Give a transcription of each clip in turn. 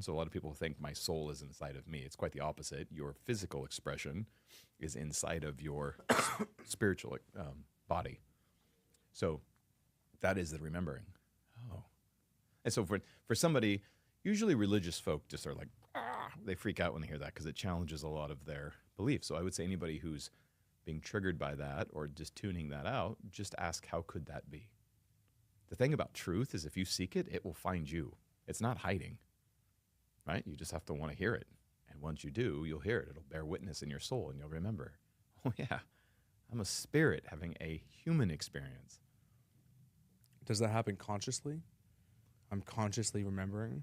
So a lot of people think my soul is inside of me. It's quite the opposite. Your physical expression is inside of your spiritual body. So that is the remembering. Oh. And so for somebody, usually religious folk just are like, they freak out when they hear that because it challenges a lot of their beliefs. So I would say anybody who's being triggered by that or just tuning that out, just ask, how could that be? The thing about truth is if you seek it, it will find you. It's not hiding, right? You just have to want to hear it. And once you do, you'll hear it. It'll bear witness in your soul and you'll remember, oh yeah, I'm a spirit having a human experience. Does that happen consciously? I'm consciously remembering.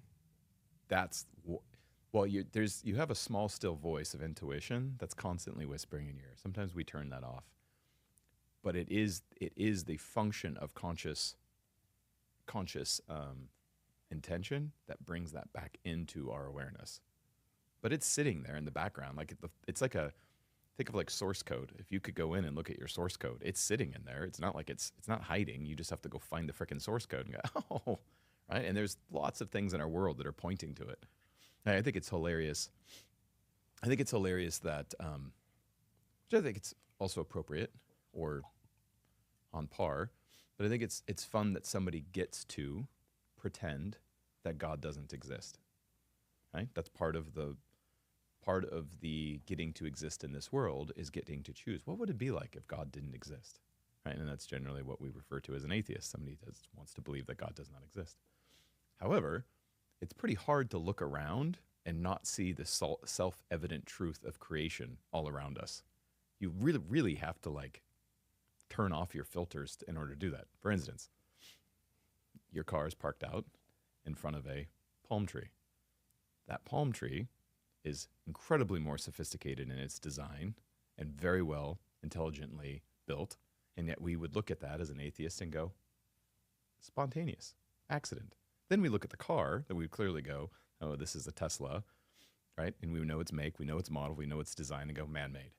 Well, you have a small, still voice of intuition that's constantly whispering in your ear. Sometimes we turn that off, but it is the function of conscious intention that brings that back into our awareness. But it's sitting there in the background, it's like think of like source code. If you could go in and look at your source code, it's sitting in there. It's not like it's not hiding. You just have to go find the frickin' source code and go, oh, right. And there's lots of things in our world that are pointing to it. And I think it's hilarious. I think it's hilarious that, which I think it's also appropriate or on par, but I think it's fun that somebody gets to pretend that God doesn't exist. Right? That's part of the getting to exist in this world is getting to choose. What would it be like if God didn't exist? Right? And that's generally what we refer to as an atheist, somebody that wants to believe that God does not exist. However, it's pretty hard to look around and not see the self-evident truth of creation all around us. You really, really have to turn off your filters in order to do that. For instance, your car is parked out in front of a palm tree. That palm tree is incredibly more sophisticated in its design and very well intelligently built. And yet we would look at that as an atheist and go, spontaneous, accident. Then we look at the car that we would clearly go, oh, this is a Tesla, right? And we know its make, we know its model, we know its design and go man-made.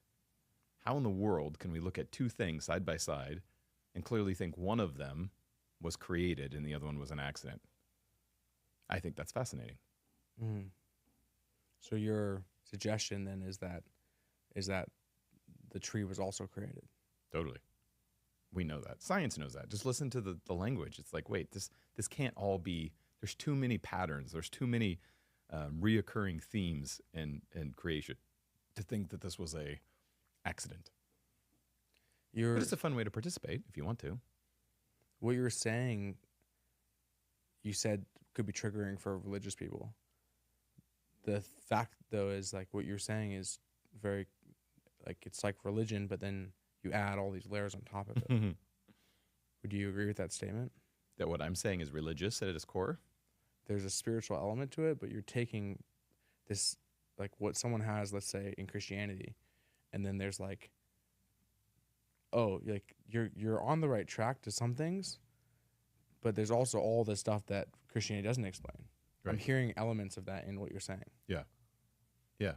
How in the world can we look at two things side by side and clearly think one of them was created and the other one was an accident? I think that's fascinating. Mm. So your suggestion then is that the tree was also created. Totally. We know that. Science knows that. Just listen to the language. It's like, wait, this can't all be, there's too many patterns. There's too many reoccurring themes in creation to think that this was a accident. But it's a fun way to participate if you want to. What you're saying, you said could be triggering for religious people. The fact, though, is what you're saying is very, it's like religion, but then you add all these layers on top of it. Would you agree with that statement? That what I'm saying is religious at its core? There's a spiritual element to it, but you're taking this, what someone has, let's say, in Christianity, and then there's you're on the right track to some things, but there's also all the stuff that Christianity doesn't explain. Right. I'm hearing elements of that in what you're saying. Yeah. Yeah.